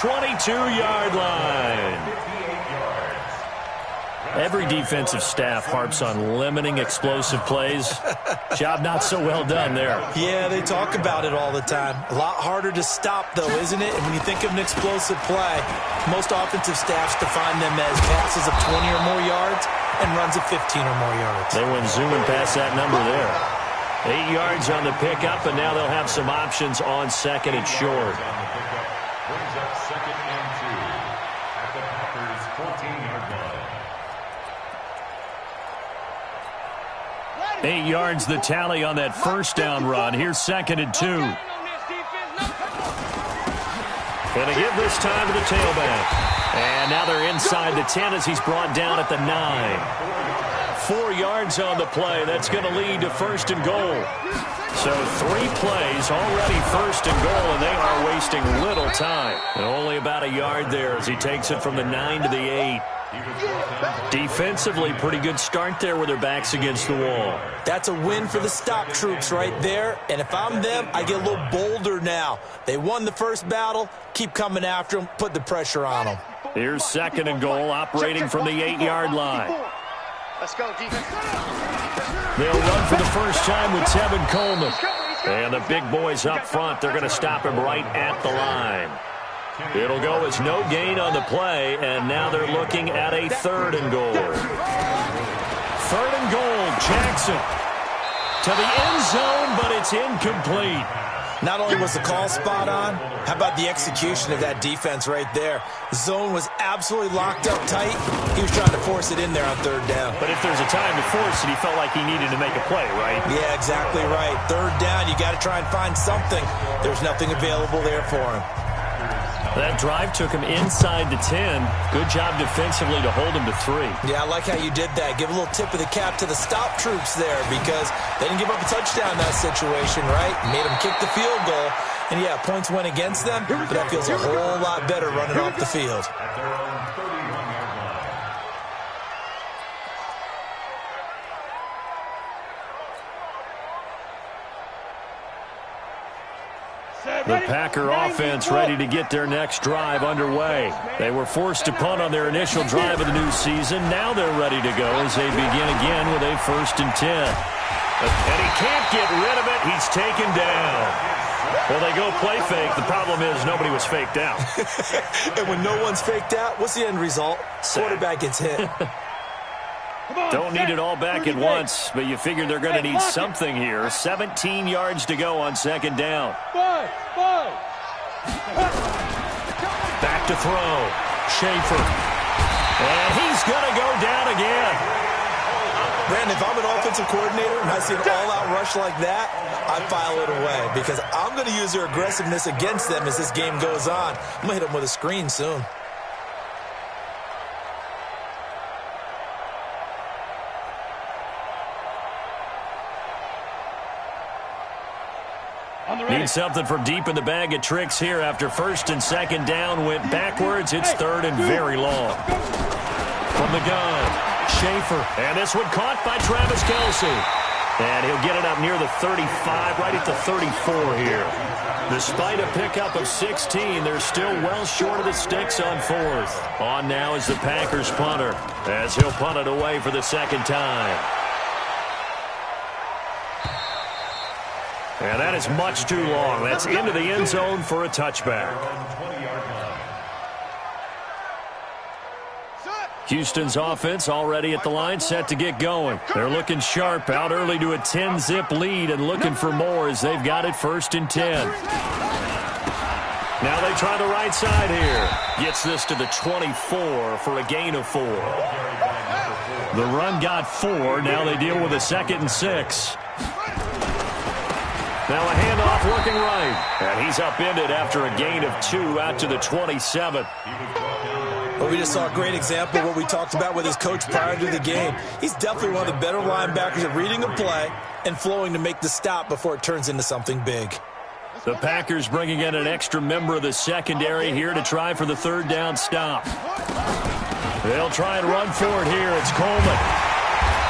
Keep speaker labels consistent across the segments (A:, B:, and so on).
A: 22-yard line. Every defensive staff harps on limiting explosive plays. Job not so well done there.
B: Yeah, they talk about it all the time. A lot harder to stop, though, isn't it? And when you think of an explosive play, most offensive staffs define them as passes of 20 or more yards and runs of 15 or more yards.
A: They went zooming past that number there. 8 yards on the pickup, and now they'll have some options on second and short.
C: Brings up second and 2 at the Packers' 14-yard line.
A: 8 yards the tally on that first down run. Here's second and 2. Gonna give this time to the tailback. And now they're inside the 10 as he's brought down at the 9. 4 yards on the play. That's going to lead to first and goal. So 3 plays, already first and goal, and they are wasting little time. And only about a yard there as he takes it from the 9 to the 8. Defensively, pretty good start there with their backs against the wall.
B: That's a win for the stop troops right there. And if I'm them, I get a little bolder now. They won the first battle. Keep coming after them. Put the pressure on them.
A: Here's second and goal, operating from the 8-yard line.
D: Let's go, defense.
A: They'll run for the first time with Tevin Coleman. And the big boys up front, they're going to stop him right at the line. It'll go as no gain on the play, and now they're looking at a third and goal. Third and goal, Jackson to the end zone, but it's incomplete.
B: Not only was the call spot on, how about the execution of that defense right there? The zone was absolutely locked up tight. He was trying to force it in there on third down.
A: But if there's a time to force it, he felt like he needed to make a play, right?
B: Yeah, exactly right. Third down, you got to try and find something. There's nothing available there for him.
A: That drive took him inside the 10. Good job defensively to hold him to 3.
B: Yeah, I like how you did that. Give a little tip of the cap to the stop troops there because they didn't give up a touchdown in that situation, right? Made them kick the field goal. And, yeah, points went against them, but that feels a whole lot better running off the field.
C: At their own 31-yard line.
A: The Packer offense ready to get their next drive underway. They were forced to punt on their initial drive of the new season. Now they're ready to go as they begin again with a 1st and 10. And he can't get rid of it. He's taken down. Well, they go play fake. The problem is nobody was faked out.
B: And when no one's faked out, what's the end result? Quarterback gets hit.
A: Don't need it all back at once, but you figure they're going to need something here. 17 yards to go on second down. Back to throw. Schaefer. And he's going to go down again.
B: Brandon, if I'm an offensive coordinator and I see an all-out rush like that, I file it away because I'm going to use their aggressiveness against them as this game goes on. I'm going to hit them with a screen soon.
A: Need something from deep in the bag of tricks here after 1st and 2nd down. Went backwards. It's 3rd and very long. From the gun, Schaefer. And this one caught by Travis Kelce. And he'll get it up near the 35, right at the 34 here. Despite a pickup of 16, they're still well short of the sticks on 4th. On now is the Packers punter as he'll punt it away for the 2nd time. And that is much too long. That's into the end zone for a touchback. Houston's offense already at the line, set to get going. They're looking sharp, out early to a 10-zip lead and looking for more as they've got it 1st and 10. Now they try the right side here. Gets this to the 24 for a gain of 4. The run got 4. Now they deal with a 2nd and 6. Now a handoff working right. And he's upended after a gain of 2 out to the 27.
B: Well, we just saw a great example of what we talked about with his coach prior to the game. He's definitely one of the better linebackers at reading a play and flowing to make the stop before it turns into something big.
A: The Packers bringing in an extra member of the secondary here to try for the 3rd down stop. They'll try and run for it here. It's Coleman.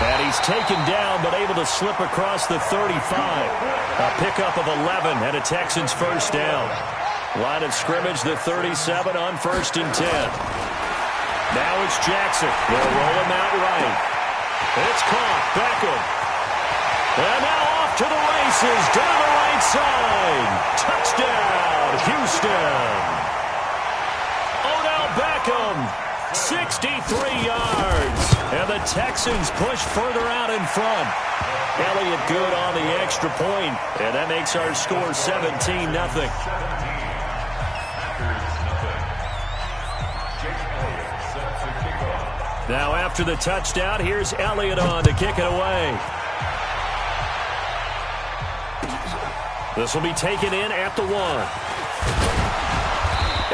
A: And he's taken down, but able to slip across the 35. A pickup of 11 and a Texans 1st down. Line of scrimmage, the 37 on 1st and 10. Now it's Jackson. They'll roll him out right. It's caught. Beckham. And now off to the races. Down the right side. Touchdown, Houston. Odell Beckham, 63 yards. And the Texans push further out in front. Elliott good on the extra point, and that makes our score 17-0. Now after the touchdown, here's Elliott on to kick it away. This will be taken in at the 1.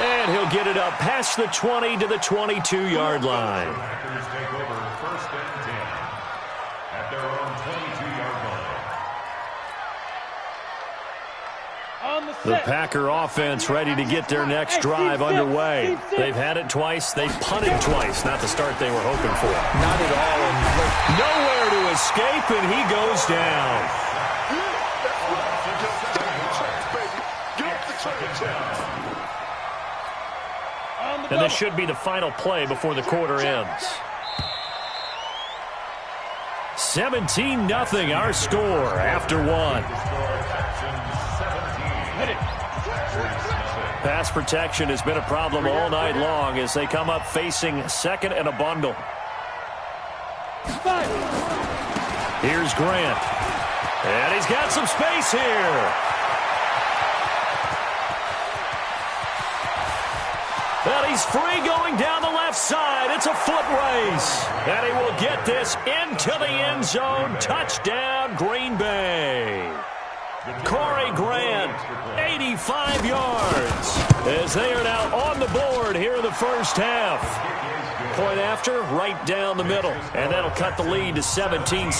A: And he'll get it up past the 20 to the 22-yard line.
C: Packers take over 1st and 10 at their own 22-yard line.
A: The Packer offense ready to get their next drive underway. They've had it twice. They've punted twice. Not the start they were hoping for.
B: Not at all. And
A: nowhere to escape, and he goes down. And this should be the final play before the quarter ends. 17-0 our score after 1. Pass protection has been a problem all night long as they come up facing 2nd and a bundle. Here's Grant. And he's got some space here. And he's free going down the left side. It's a foot race. And he will get this into the end zone. Touchdown, Green Bay. Corey Grant, 85 yards. As they are now on the board here in the first half. Point after, right down the middle. And that'll cut the lead to 17-7.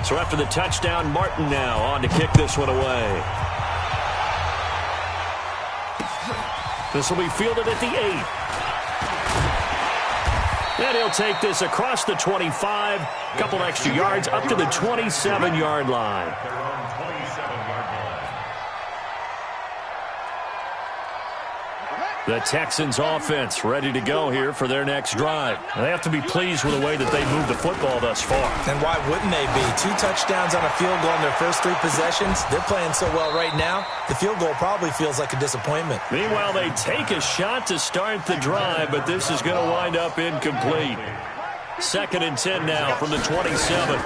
A: So after the touchdown, Martin now on to kick this one away. This will be fielded at the 8. And he'll take this across the 25, couple extra yards up to the 27-yard line. The Texans offense ready to go here for their next drive. They have to be pleased with the way that they moved the football thus far.
B: And why wouldn't they be? 2 touchdowns on a field goal in their first 3 possessions. They're playing so well right now, the field goal probably feels like a disappointment.
A: Meanwhile, they take a shot to start the drive, but this is going to wind up incomplete. 2nd and 10 now from the 27.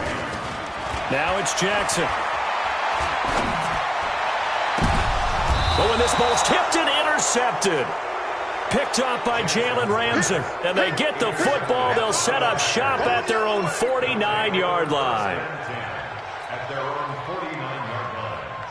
A: Now it's Jackson. Oh, and this ball's tipped and intercepted. Picked up by Jalen Ramsey. And they get the football. They'll set up shop at their own 49-yard line.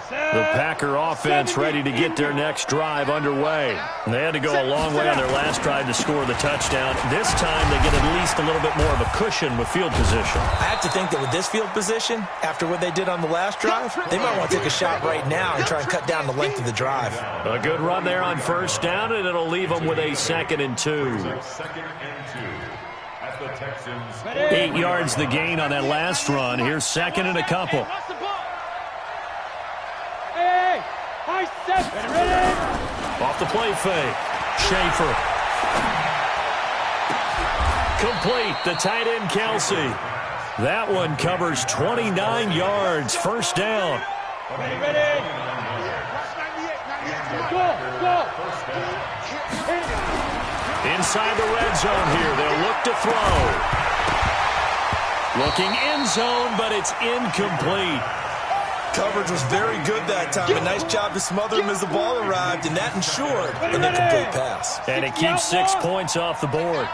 A: The Packer offense ready to get their next drive underway. And they had to go a long way on their last drive to score the touchdown. This time they get at least a little bit more of a cushion with field position.
B: I have to think that with this field position, after what they did on the last drive, they might want to take a shot right now and try and cut down the length of the drive.
A: A good run there on 1st down, and it'll leave them with a 2nd and 2. 8 yards the gain on that last run. Here's 2nd and a couple. Off the play fake. Schaefer. Complete. The tight end, Kelsey. That one covers 29 yards. 1st down. Inside the red zone here. They'll look to throw. Looking end zone, but it's incomplete.
B: Coverage was very good that time. A nice job to smother him as the ball arrived, and that ensured an incomplete pass.
A: And it keeps 6 points off the board.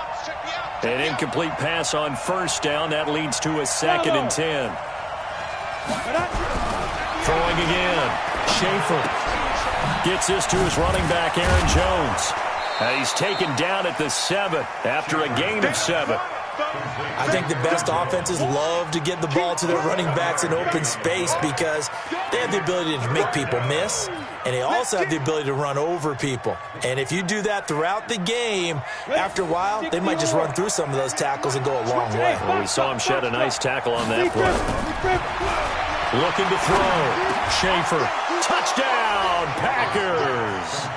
A: An incomplete pass on 1st down. That leads to a 2nd and 10. Throwing again. Schaefer gets this to his running back, Aaron Jones. And he's taken down at the 7 after a gain of 7.
B: I think the best offenses love to get the ball to their running backs in open space because they have the ability to make people miss, and they also have the ability to run over people. And if you do that throughout the game, after a while, they might just run through some of those tackles and go a long way.
A: Well, we saw him shed a nice tackle on that play. Looking to throw. Schaefer. Touchdown! touchdown, Packers.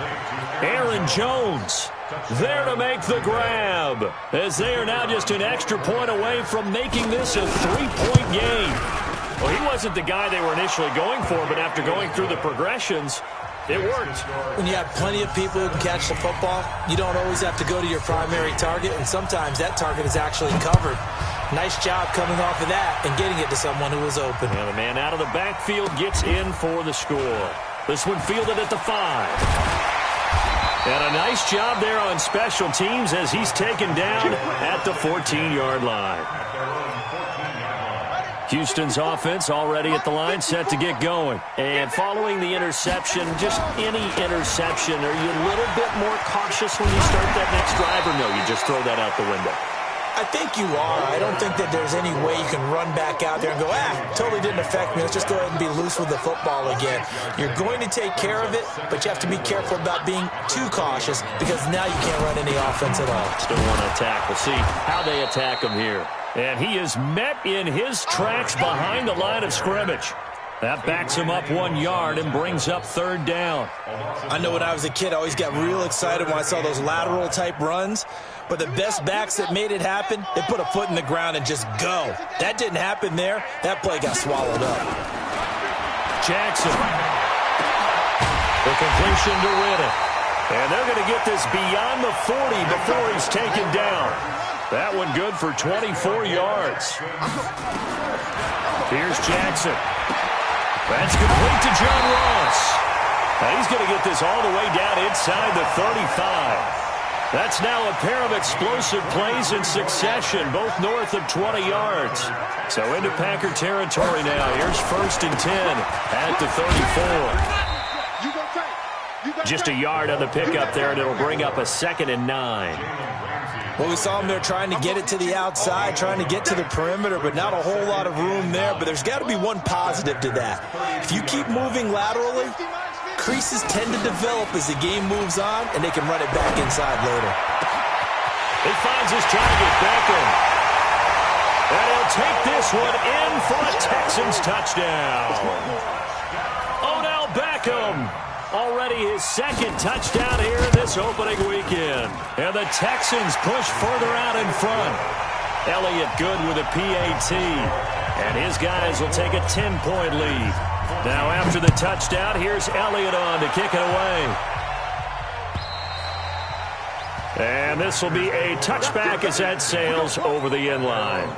A: Aaron Jones there to make the grab, as they are now just an extra point away from making this a 3-point game. Well, he wasn't the guy they were initially going for, but after going through the progressions, it worked.
B: When you have plenty of people who can catch the football, you don't always have to go to your primary target, and sometimes that target is actually covered. Nice job coming off of that and getting it to someone who was open.
A: And the man out of the backfield gets in for the score. This one fielded at the 5. And a nice job there on special teams as he's taken down at the 14-yard line. Houston's offense already at the line, set to get going. And following the interception, just any interception, are you a little bit more cautious when you start that next drive, or no, you just throw that out the window?
B: I think you are. I don't think that there's any way you can run back out there and go, totally didn't affect me. Let's just go ahead and be loose with the football again. You're going to take care of it, but you have to be careful about being too cautious because now you can't run any offense at all.
A: Still want to attack. We'll see how they attack him here. And he is met in his tracks behind the line of scrimmage. That backs him up 1 yard and brings up 3rd down.
B: I know when I was a kid, I always got real excited when I saw those lateral-type runs. But the best backs that made it happen, they put a foot in the ground and just go. That didn't happen there. That play got swallowed up.
A: Jackson. The completion to Riddick. And they're going to get this beyond the 40 before he's taken down. That one good for 24 yards. Here's Jackson. That's complete to John Ross. Now he's going to get this all the way down inside the 35. That's now a pair of explosive plays in succession, both north of 20 yards. So into Packer territory now. Here's 1st and 10 at the 34. Just a yard on the pickup there, and it'll bring up a 2nd and 9.
B: Well, we saw him there trying to get it to the outside, trying to get to the perimeter, but not a whole lot of room there. But there's got to be one positive to that. If you keep moving laterally, creases tend to develop as the game moves on, and they can run it back inside later.
A: He finds his target, Beckham. And he'll take this one in for a Texans touchdown. Odell Beckham. Already his 2nd touchdown here in this opening weekend. And the Texans push further out in front. Elliott good with a PAT. And his guys will take a 10-point lead. Now after the touchdown, here's Elliott on to kick it away. And this will be a touchback as that sails over the end line.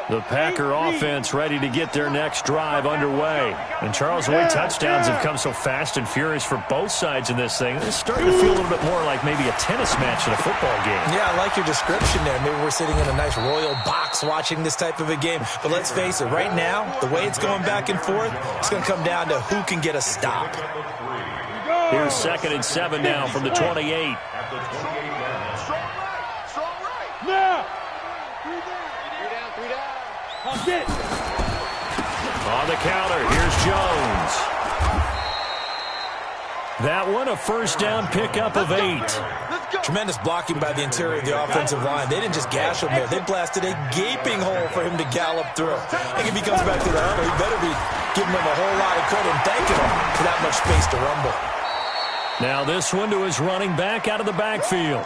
A: The Packer offense ready to get their next drive underway. And Charles, the way touchdowns have come so fast and furious for both sides in this thing, it's starting to feel a little bit more like maybe a tennis match in a football game.
B: Yeah, I like your description there. Maybe we're sitting in a nice royal box watching this type of a game. But let's face it, right now, the way it's going back and forth, it's going to come down to who can get a stop.
A: Here's 2nd and 7 now from the 28. On the counter, here's Jones. That one, a 1st down pickup of 8.
B: Tremendous blocking by the interior of the offensive line. They didn't just gash him there. They blasted a gaping hole for him to gallop through. I think if he comes back to the huddle, he better be giving him a whole lot of credit and thanking him for that much space to rumble.
A: Now this one to his running back out of the backfield.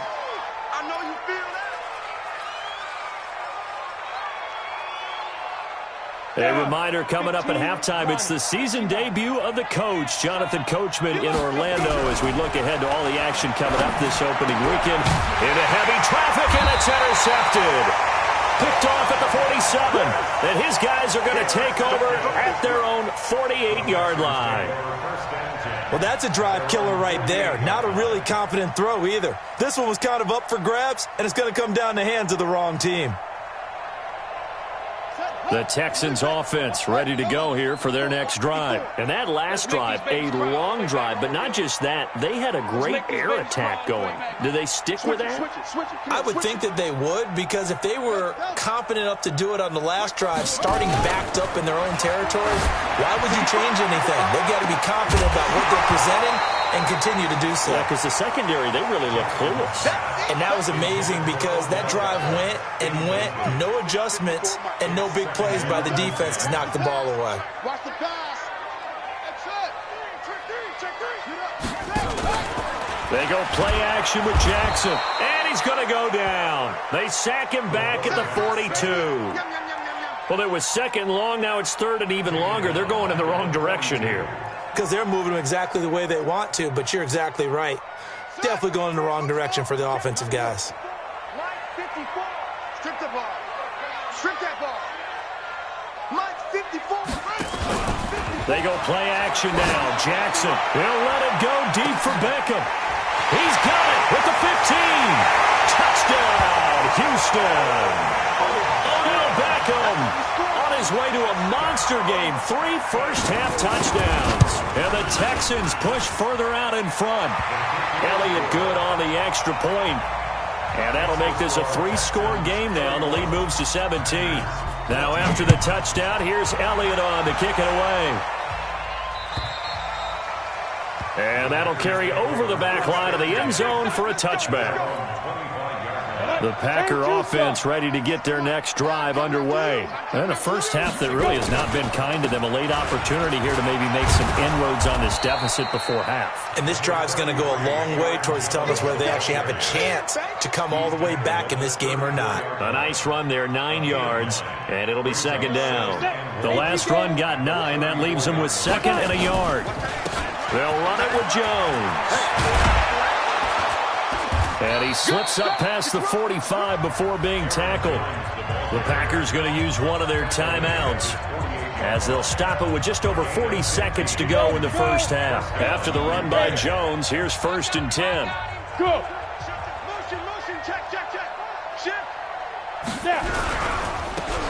A: A reminder coming up at halftime, it's the season debut of the coach, Jonathan Coachman in Orlando, as we look ahead to all the action coming up this opening weekend. Into heavy traffic, and it's intercepted. Picked off at the 47, and his guys are going to take over at their own 48-yard line.
B: Well, that's a drive killer right there. Not a really confident throw either. This one was kind of up for grabs, and it's going to come down in the hands of the wrong team.
A: The Texans offense ready to go here for their next drive. And that last drive, a long drive, but not just that. They had a great air attack going. Do they stick with that?
B: I would think that they would, because if they were confident enough to do it on the last drive, starting backed up in their own territory, why would you change anything? They've got to be confident about what they're presenting and continue to do so.
A: Yeah, because the secondary, they really look clueless.
B: And that was amazing because that drive went and went, no adjustments and no big plays by the defense to knock the ball away.
E: Watch the pass.
A: They go play action with Jackson, and he's going to go down. They sack him back at the 42. Well, it was second long. Now it's third and even longer. They're going in the wrong direction here.
B: Because they're moving them exactly the way they want to, but you're exactly right. Definitely going in the wrong direction for the offensive guys.
D: Mike 54. Strip the ball. Strip that ball. Mike 54.
A: They go play action now. Jackson will let it go deep for Beckham. He's got it with the 15. Touchdown, Houston. Odell Beckham on his way to a monster game. 3 first-half touchdowns. And the Texans push further out in front. Elliott good on the extra point. And that'll make this a 3-score game now. The lead moves to 17. Now after the touchdown, here's Elliott on to kick it away. And that'll carry over the back line of the end zone for a touchback. The Packer offense ready to get their next drive underway. And a first half that really has not been kind to them. A late opportunity here to maybe make some inroads on this deficit before half.
B: And this drive's going to go a long way towards telling us whether they actually have a chance to come all the way back in this game or not.
A: A nice run there, 9 yards, and it'll be second down. The last run got 9. That leaves them with second and a yard. They'll run it with Jones. And he slips up past the 45 before being tackled. The Packers going to use one of their timeouts as they'll stop it with just over 40 seconds to go in the first half. After the run by Jones, here's 1st and 10.
D: Go. Motion, check. Shift.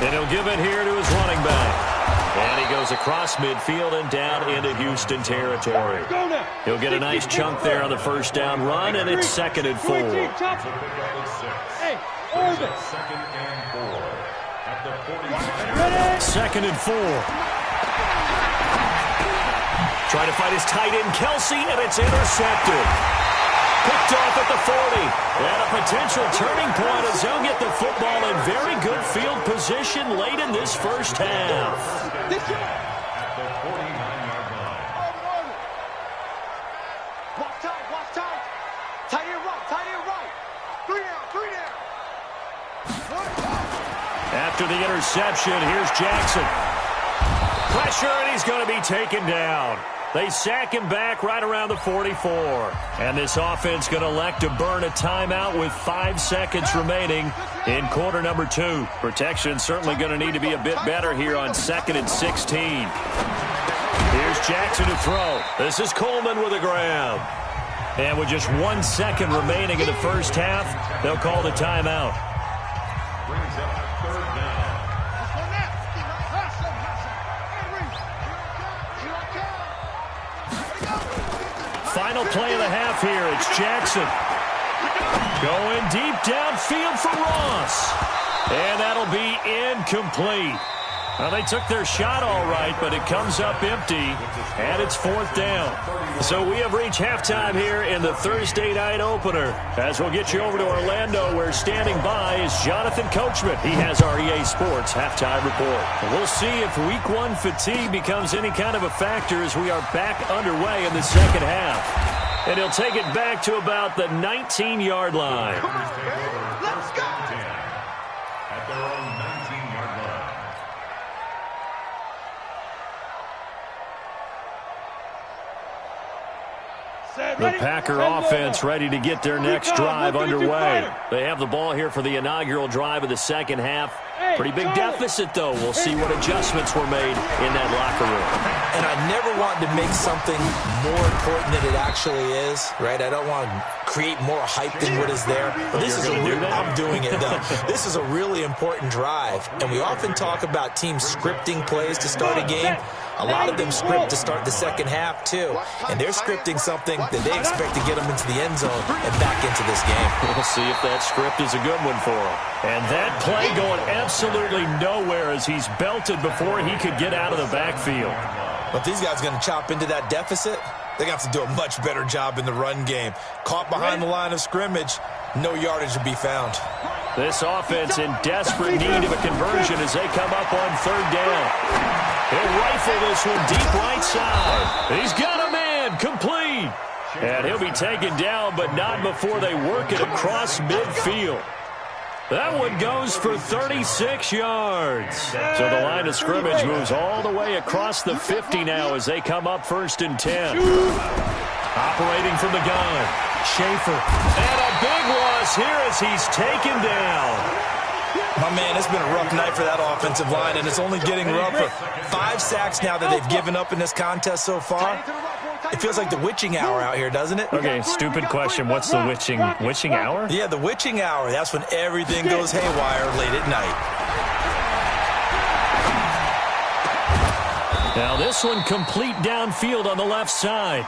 A: And he'll give it here to his running back. And he goes across midfield and down into Houston territory. He'll get a nice chunk there on the first down run, and it's 2nd and 4.
D: Hey, orbit.
A: 2nd and 4. Trying to find his tight end, Kelsey, and it's intercepted. Picked off at the 40. And a potential turning point as he'll get the football in very good field position late in this first half.
C: At the 49-yard line.
D: Walk tight. Tight end right. 3 down.
A: After the interception, here's Jackson. Pressure, and he's going to be taken down. They sack him back right around the 44. And this offense going to elect to burn a timeout with 5 seconds remaining in quarter number 2. Protection certainly going to need to be a bit better here on 2nd and 16. Here's Jackson to throw. This is Coleman with a grab. And with just 1 second remaining in the first half, they'll call the timeout.
C: Brings up 3rd down.
A: Final play of the half here. It's Jackson. Going deep downfield for Ross. And that'll be incomplete. Well, they took their shot all right, but it comes up empty, and it's 4th down. So we have reached halftime here in the Thursday night opener. As we'll get you over to Orlando, where standing by is Jonathan Coachman. He has our EA Sports halftime report. We'll see if Week 1 fatigue becomes any kind of a factor as we are back underway in the second half. And he'll take it back to about the 19-yard line.
D: Let's go.
C: At their own 19-yard line.
A: The Packer offense ready to get their next drive underway. They have the ball here for the inaugural drive of the second half. Pretty big deficit, though. We'll see what adjustments were made in that locker room.
B: And I never want to make something more important than it actually is, right? I don't want to create more hype than what is there. But this is I'm doing it, though. This is a really important drive. And we often talk about teams scripting plays to start a game. A lot of them script to start the second half, too. And they're scripting something that they expect to get them into the end zone and back into this game.
A: We'll see if that script is a good one for them. And that play going absolutely nowhere as he's belted before he could get out of the backfield.
B: But these guys are going to chop into that deficit. They're going to have to do a much better job in the run game. Caught behind the line of scrimmage, no yardage to be found.
A: This offense in desperate need of a conversion as they come up on 3rd down. He'll rifle this one deep right side. He's got a man, complete. And he'll be taken down, but not before they work it across midfield. That one goes for 36 yards. So the line of scrimmage moves all the way across the 50 now as they come up 1st and 10. Operating from the gun, Schaefer. And a big loss here as he's taken down.
B: My man, it's been a rough night for that offensive line, and it's only getting rougher. 5 sacks now that they've given up in this contest so far. It feels like the witching hour out here, doesn't it?
A: Okay, stupid question. What's the witching hour?
B: Yeah, the witching hour. That's when everything goes haywire late at night.
A: Now this one complete downfield on the left side.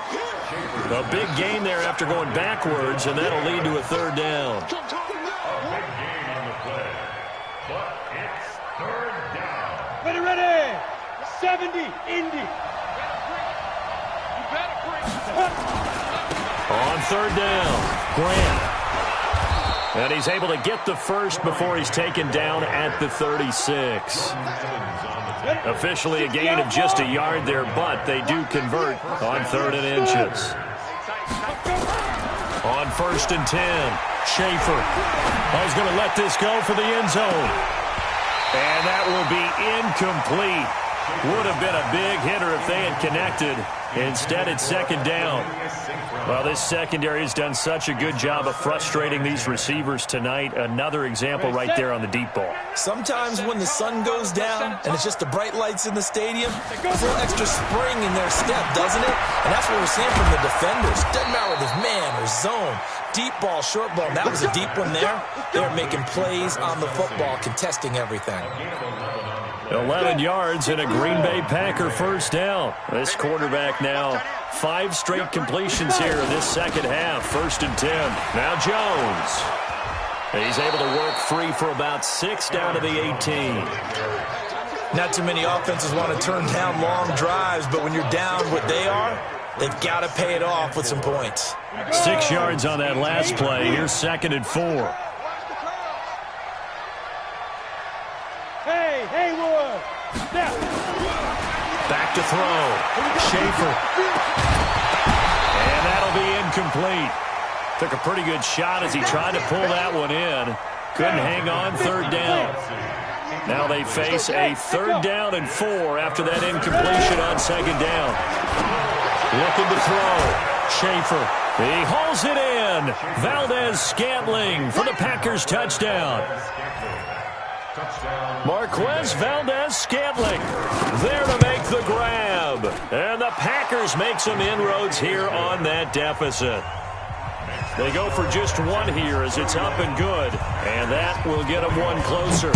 A: A big gain there after going backwards, and that'll lead to a 3rd down.
C: A big gain on the play, but it's 3rd down.
D: Ready. 70, Indy.
A: On 3rd down, Grant. And he's able to get the first before he's taken down at the 36. Officially a gain of just a yard there, but they do convert on 3rd and inches. On 1st and 10, Schaefer. He's going to let this go for the end zone. And that will be incomplete. Would have been a big hitter if they had connected. Instead, it's 2nd down. Well, this secondary has done such a good job of frustrating these receivers tonight. Another example right there on the deep ball.
B: Sometimes when the sun goes down and it's just the bright lights in the stadium, there's a little extra spring in their step, doesn't it? And that's what we're seeing from the defenders. Doesn't matter whether it's man or zone, deep ball, short ball. And that was a deep one there. They're making plays on the football, contesting everything.
A: 11 yards and a Green Bay Packer 1st down. This quarterback now 5 straight completions here in this 2nd half. 1st and 10. Now Jones. He's able to work free for about 6 down to the 18.
B: Not too many offenses want to turn down long drives, but when you're down what they are, they've got to pay it off with some points.
A: 6 yards on that last play. Here's 2nd and 4.
D: Haywood.
A: Back to throw. Schaefer. And that'll be incomplete. Took a pretty good shot as he tried to pull that one in. Couldn't hang on. 3rd down. Now they face a 3rd down and 4 after that incompletion on 2nd down. Looking to throw. Schaefer. He hauls it in. Valdez-Scantling for the Packers touchdown. Marquez Valdez-Scantling there to make the grab. And the Packers make some inroads here on that deficit. They go for just 1 here as it's up and good. And that will get them 1 closer.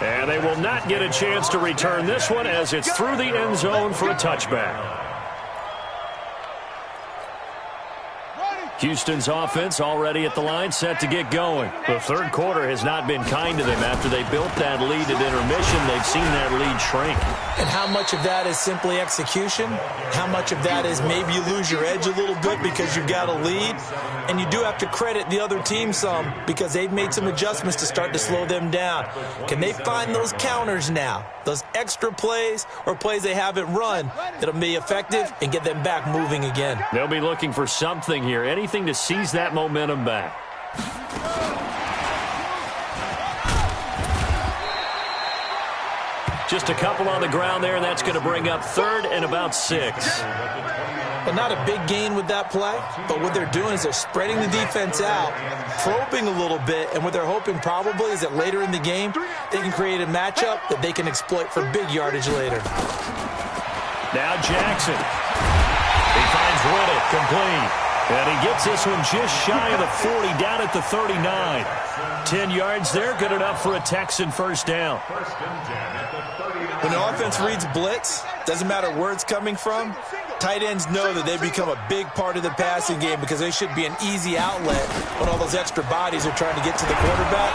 A: And they will not get a chance to return this one as it's through the end zone for a touchback. Houston's offense already at the line, set to get going. The 3rd quarter has not been kind to them. After they built that lead at intermission, they've seen that lead shrink.
B: And how much of that is simply execution? How much of that is maybe you lose your edge a little bit because you've got a lead? And you do have to credit the other team some because they've made some adjustments to start to slow them down. Can they find those counters now? Those extra plays or plays they haven't run that'll be effective and get them back moving again.
A: They'll be looking for something here, anything to seize that momentum back. Just a couple on the ground there, and that's going to bring up 3rd and about 6.
B: But not a big gain with that play. But what they're doing is they're spreading the defense out, probing a little bit, and what they're hoping probably is that later in the game, they can create a matchup that they can exploit for big yardage later.
A: Now Jackson. He finds Riddick complete. And he gets this one just shy of the 40, down at the 39. 10 yards there, good enough for a Texan 1st down.
B: When the offense reads blitz, doesn't matter where it's coming from, tight ends know that they become a big part of the passing game because they should be an easy outlet when all those extra bodies are trying to get to the quarterback.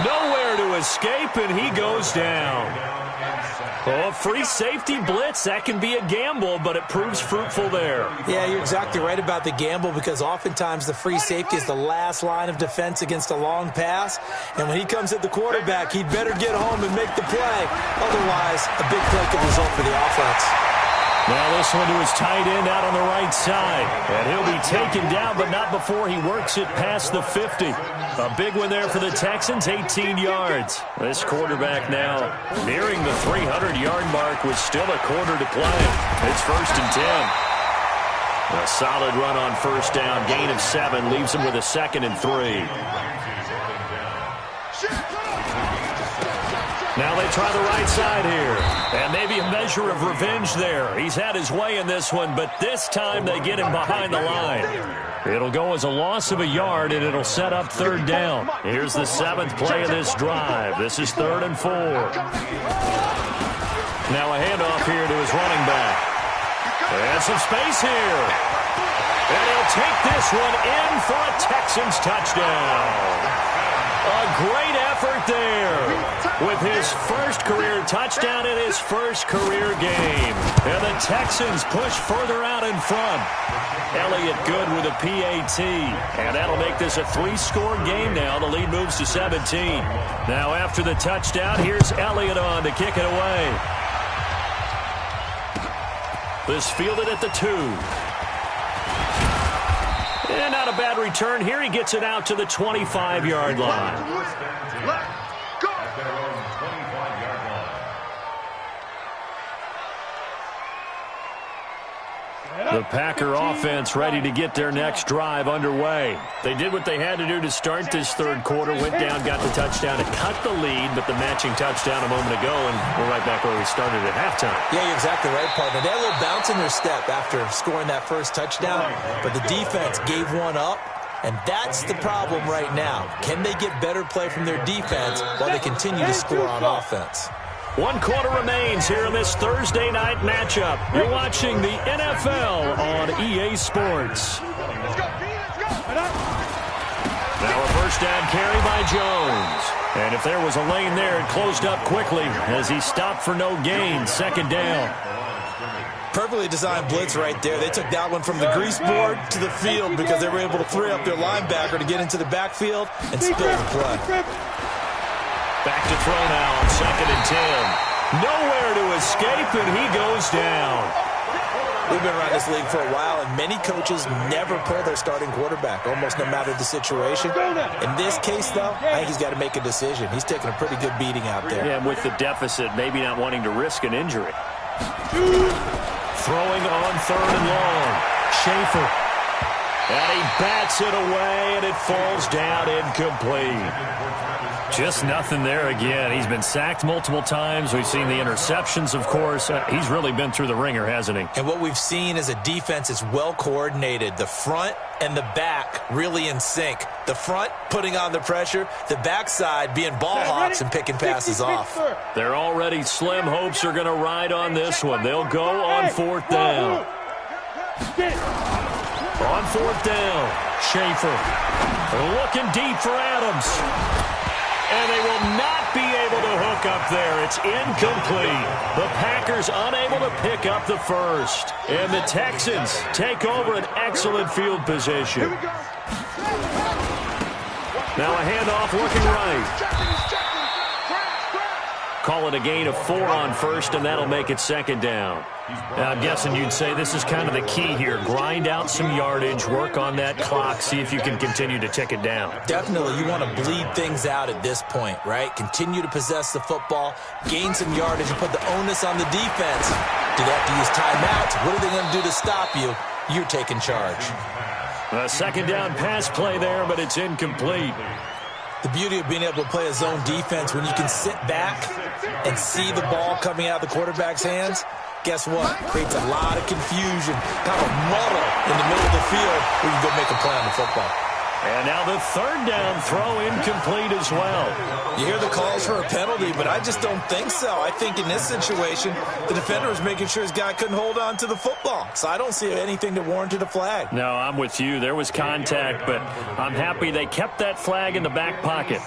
A: Nowhere to escape, and he goes down. Oh, free safety blitz, that can be a gamble, but it proves fruitful there.
B: Yeah, you're exactly right about the gamble because oftentimes the free safety is the last line of defense against a long pass. And when he comes at the quarterback, he'd better get home and make the play. Otherwise, a big play could result for the offense.
A: Now this one to his tight end out on the right side. And he'll be taken down, but not before he works it past the 50. A big one there for the Texans, 18 yards. This quarterback now nearing the 300-yard mark with still a quarter to play. It's 1st and 10. A solid run on first down, gain of 7, leaves him with a 2nd and 3. Now they try the right side here. And maybe a measure of revenge there. He's had his way in this one, but this time they get him behind the line. It'll go as a loss of a yard, and it'll set up 3rd down. Here's the 7th play of this drive. This is 3rd and 4. Now a handoff here to his running back. And some space here. And he'll take this one in for a Texans touchdown. A great effort there with his first career touchdown in his first career game. And the Texans push further out in front. Elliott good with a PAT. And that'll make this a 3-score game now. The lead moves to 17. Now after the touchdown, here's Elliott on to kick it away. This fielded at the 2. And not a bad return here. He gets it out to the 25-yard line. The Packer offense ready to get their next drive underway. They did what they had to do to start this 3rd quarter, went down, got the touchdown to cut the lead, but the matching touchdown a moment ago, and we're right back where we started at halftime.
B: Yeah, you're exactly right, partner. They had a little bounce in their step after scoring that first touchdown, but the defense gave one up, and that's the problem right now. Can they get better play from their defense while they continue to score on offense?
A: 1 quarter remains here in this Thursday night matchup. You're watching the NFL on EA Sports. Now a first down carry by Jones. And if there was a lane there, it closed up quickly as he stopped for no gain. 2nd down.
B: Perfectly designed blitz right there. They took that one from the grease board to the field because they were able to free up their linebacker to get into the backfield and spill the play.
A: Back to throw now on 2nd and 10. Nowhere to escape, and he goes down.
B: We've been around this league for a while, and many coaches never pull their starting quarterback, almost no matter the situation. In this case, though, I think he's got to make a decision. He's taking a pretty good beating out there.
A: Yeah, and with the deficit, maybe not wanting to risk an injury. Throwing on 3rd and long. Schaefer. And he bats it away, and it falls down incomplete. Just nothing there again. He's been sacked multiple times. We've seen the interceptions, of course. He's really been through the ringer, hasn't he?
B: And what we've seen is a defense that's well coordinated. The front and the back really in sync. The front putting on the pressure, the backside being ball hawks and picking passes off.
A: Their already slim hopes are going to ride on this one. They'll go on 4th down. On 4th down, Schaefer looking deep for Adams. And they will not be able to hook up there. It's incomplete. The Packers unable to pick up the first. And the Texans take over an excellent field position. Now a handoff looking right. Call it a gain of 4 on first, and that'll make it 2nd down. Now, I'm guessing you'd say this is kind of the key here. Grind out some yardage, work on that clock, see if you can continue to tick it down.
B: Definitely, you want to bleed things out at this point, right? Continue to possess the football, gain some yardage, and put the onus on the defense. Do they have to use timeouts? What are they going to do to stop you? You're taking charge.
A: A 2nd down pass play there, but it's incomplete.
B: The beauty of being able to play a zone defense when you can sit back and see the ball coming out of the quarterback's hands, guess what? Creates a lot of confusion, kind of muddle in the middle of the field where you can go make a play on the football.
A: And now the 3rd down throw incomplete as well.
B: You hear the calls for a penalty, but I just don't think so. I think in this situation, the defender was making sure his guy couldn't hold on to the football. So I don't see anything that warranted a flag.
A: No, I'm with you. There was contact, but I'm happy they kept that flag in the back pocket.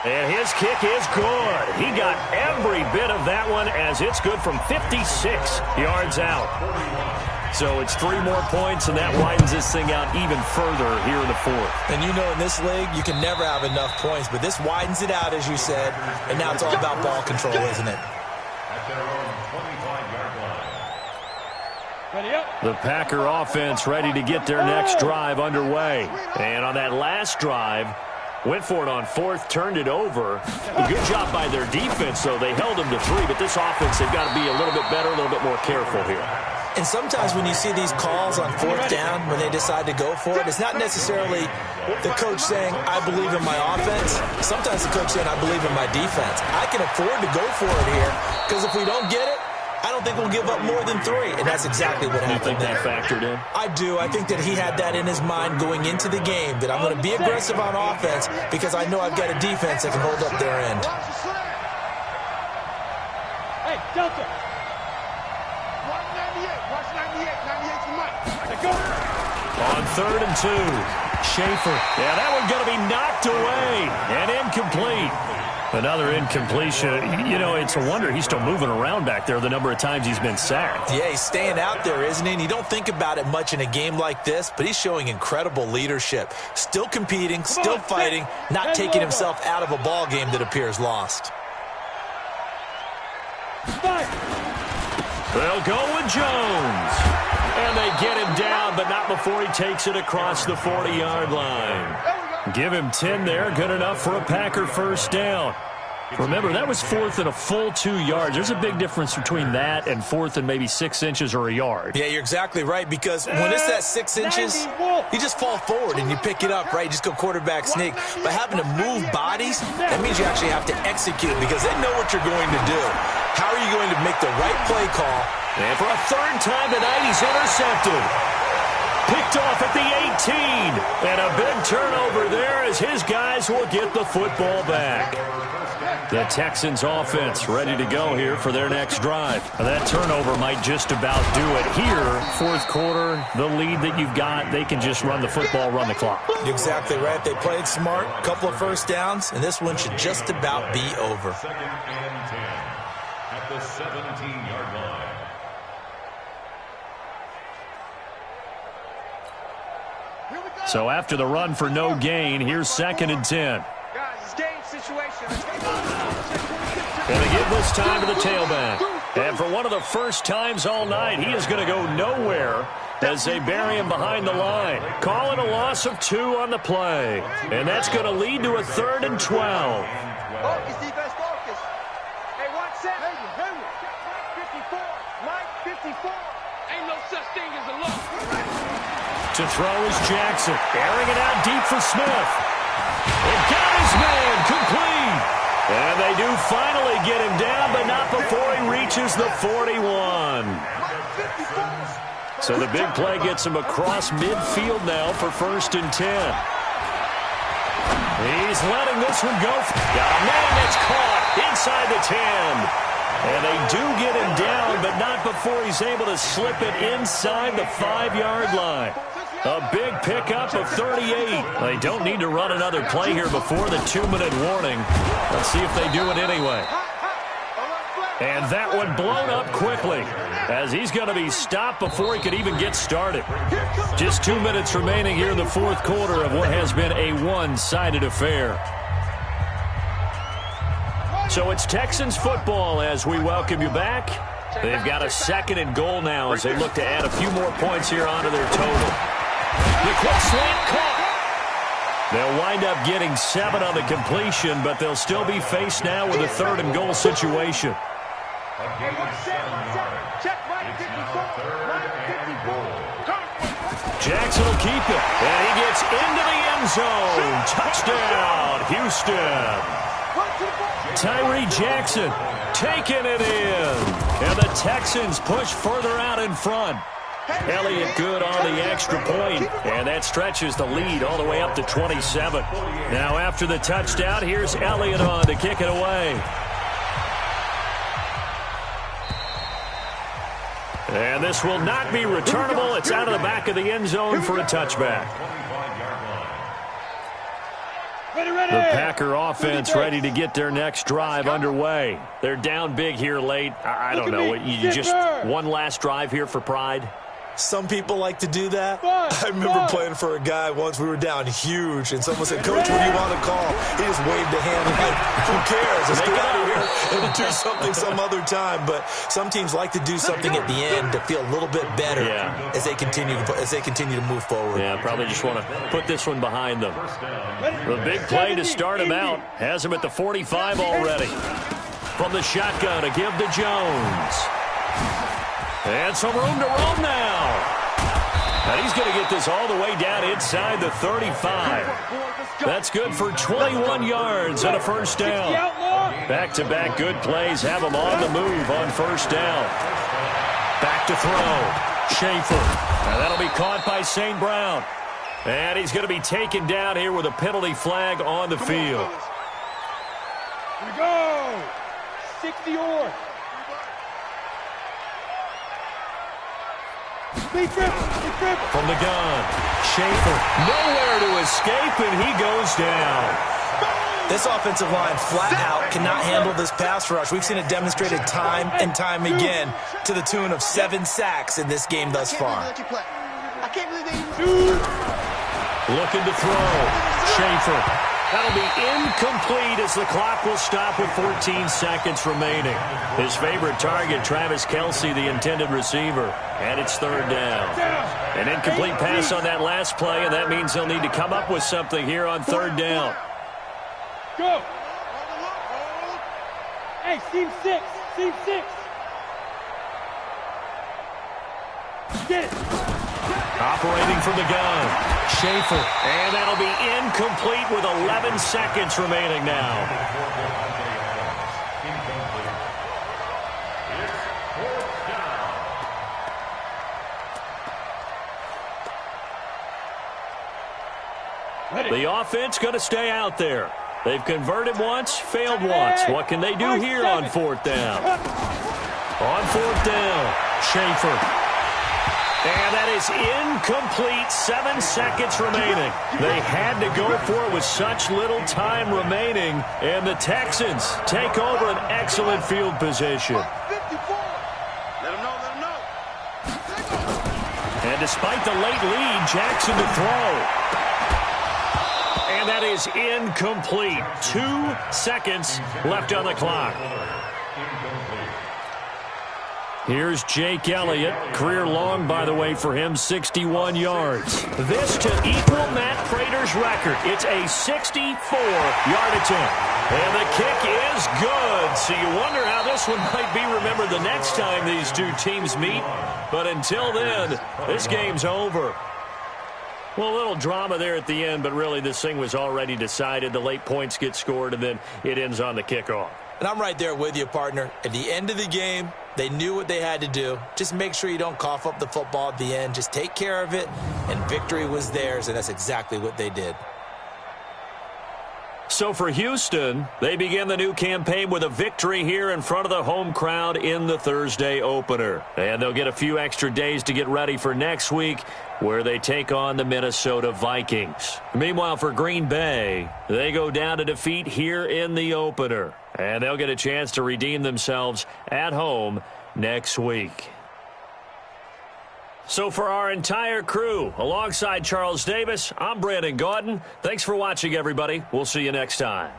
A: And his kick is good. He got every bit of that one as it's good from 56 yards out. So it's 3 more points, and that widens this thing out even further here in the fourth.
B: And you know in this league, you can never have enough points, but this widens it out, as you said, and now it's all about ball control, isn't it?
C: At their own 25-yard line.
A: The Packer offense ready to get their next drive underway. And on that last drive, went for it on fourth, turned it over. A good job by their defense, though. They held them to 3, but this offense, they've got to be a little bit better, a little bit more careful here.
B: And sometimes when you see these calls on fourth down, when they decide to go for it, it's not necessarily the coach saying, I believe in my offense. Sometimes the coach saying, I believe in my defense. I can afford to go for it here, because if we don't get it, I don't think we'll give up more than 3, and that's exactly what happened there.
A: You think that factored in?
B: I do. I think that he had that in his mind going into the game, that I'm going to be aggressive on offense because I know I've got a defense that can hold up their end.
D: Hey, Delta. Watch 98. Watch 98. 98's the mic. Let's go.
A: On 3rd and 2, Schaefer. Yeah, that one's going to be knocked away and incomplete. Another incompletion. You know, it's a wonder he's still moving around back there the number of times he's been sacked.
B: Yeah, he's staying out there, isn't he? And you don't think about it much in a game like this, but he's showing incredible leadership. Still competing, still fighting, not taking himself out of a ball game that appears lost.
A: They'll go with Jones. And they get him down, but not before he takes it across the 40-yard line. Give him 10 there, good enough for a Packer first down. Remember, that was 4th and a full 2 yards. There's a big difference between that and 4th and maybe 6 inches or a yard.
B: Yeah, you're exactly right, because when it's that 6 inches, you just fall forward and you pick it up, right? You just go quarterback sneak. But having to move bodies, that means you actually have to execute because they know what you're going to do. How are you going to make the right play call?
A: And for a 3rd time tonight, he's intercepted. Picked off at the 18. And a big turnover there as his guys will get the football back. The Texans offense ready to go here for their next drive. That turnover might just about do it here. 4th quarter, the lead that you've got, they can just run the football, run the clock.
B: You're exactly right. They played smart, a couple of first downs, and this one should just about be over.
C: 2nd and 10 at the 17-yard line.
A: So after the run for no gain, here's 2nd and 10.
D: Guys, it's game situation.
A: And they give this time to the tailback. And for one of the first times all night, he is going to go nowhere as they bury him behind the line. Calling a loss of 2 on the play. And that's going to lead to a 3rd and 12.
D: Focus, defense, focus. Hey, watch that. Mike 54. Mike 54. Ain't no such thing as a look.
A: To throw is Jackson. Airing it out deep for Smith. It got his man complete. And they do finally get him down, but not before he reaches the 41. So the big play gets him across midfield now for 1st and 10. He's letting this one go. Got a man that's caught inside the 10. And they do get him down, but not before he's able to slip it inside the 5-yard line. A big pickup of 38. They don't need to run another play here before the 2-minute warning. Let's see if they do it anyway. And that one blown up quickly as he's going to be stopped before he could even get started. Just 2 minutes remaining here in the 4th quarter of what has been a one-sided affair. So it's Texans football as we welcome you back. They've got a 2nd and goal now as they look to add a few more points here onto their total. The quick slant caught. They'll wind up getting 7 on the completion, but they'll still be faced now with a 3rd and goal situation.
C: A gain of 7 yards. It's now 3rd and goal.
A: Jackson will keep it, and he gets into the end zone. Touchdown, Houston. Tyree Jackson taking it in. And the Texans push further out in front. Elliott good on the extra point, and that stretches the lead all the way up to 27. Now after the touchdown, here's Elliott on to kick it away. And this will not be returnable. It's out of the back of the end zone for a touchback. The Packer offense ready to get their next drive underway. They're down big here late. I don't know. You just one last drive here for pride?
B: Some people like to do that. I remember playing for a guy once. We were down huge, and someone said, "Coach, what do you want to call?" He just waved a hand like, "Who cares? Let's get out of here and do something some other time." But some teams like to do something at the end to feel a little bit better as they continue to move forward.
A: Yeah, probably just want to put this one behind them. The big play to start him out has him at the 45 already. From the shotgun, a give to Jones. And some room to roam now. And he's going to get this all the way down inside the 35. That's good for 21 yards and a first down. Back-to-back good plays have him on the move on first down. Back to throw. Schaefer. And that'll be caught by St. Brown. And he's going to be taken down here with a penalty flag on the field.
D: Here we go. 60 or.
A: From the gun, Schaefer, nowhere to escape, and he goes down.
B: This offensive line flat out cannot handle this pass rush. We've seen it demonstrated time and time again to the tune of 7 sacks in this game thus far.
A: Looking to throw, Schaefer. That'll be incomplete as the clock will stop with 14 seconds remaining. His favorite target, Travis Kelce, the intended receiver. And it's third down. An incomplete pass on that last play, and that means they'll need to come up with something here on third down.
D: Go. Hey, seam 6. Seam 6. Get it.
A: Operating from the gun, Schaefer, and that'll be incomplete with 11 seconds remaining now. The offense going to stay out there. They've converted once, failed once. What can they do here on fourth down? On fourth down, Schaefer. And that is incomplete, 7 seconds remaining. They had to go for it with such little time remaining, and the Texans take over an excellent field position. And despite the late lead, Jackson to throw. And that is incomplete. 2 seconds left on the clock. Here's Jake Elliott. Career long, by the way, for him, 61 yards. This to equal Matt Prater's record. It's a 64-yard attempt. And the kick is good. So you wonder how this one might be remembered the next time these two teams meet. But until then, this game's over. Well, a little drama there at the end, but really this thing was already decided. The late points get scored, and then it ends on the kickoff.
B: And I'm right there with you, partner. At the end of the game, they knew what they had to do. Just make sure you don't cough up the football at the end. Just take care of it, and victory was theirs, and that's exactly what they did.
A: So for Houston, they begin the new campaign with a victory here in front of the home crowd in the Thursday opener. And they'll get a few extra days to get ready for next week, where they take on the Minnesota Vikings. Meanwhile, for Green Bay, they go down to defeat here in the opener. And they'll get a chance to redeem themselves at home next week. So for our entire crew, alongside Charles Davis, I'm Brandon Gaudin. Thanks for watching, everybody. We'll see you next time.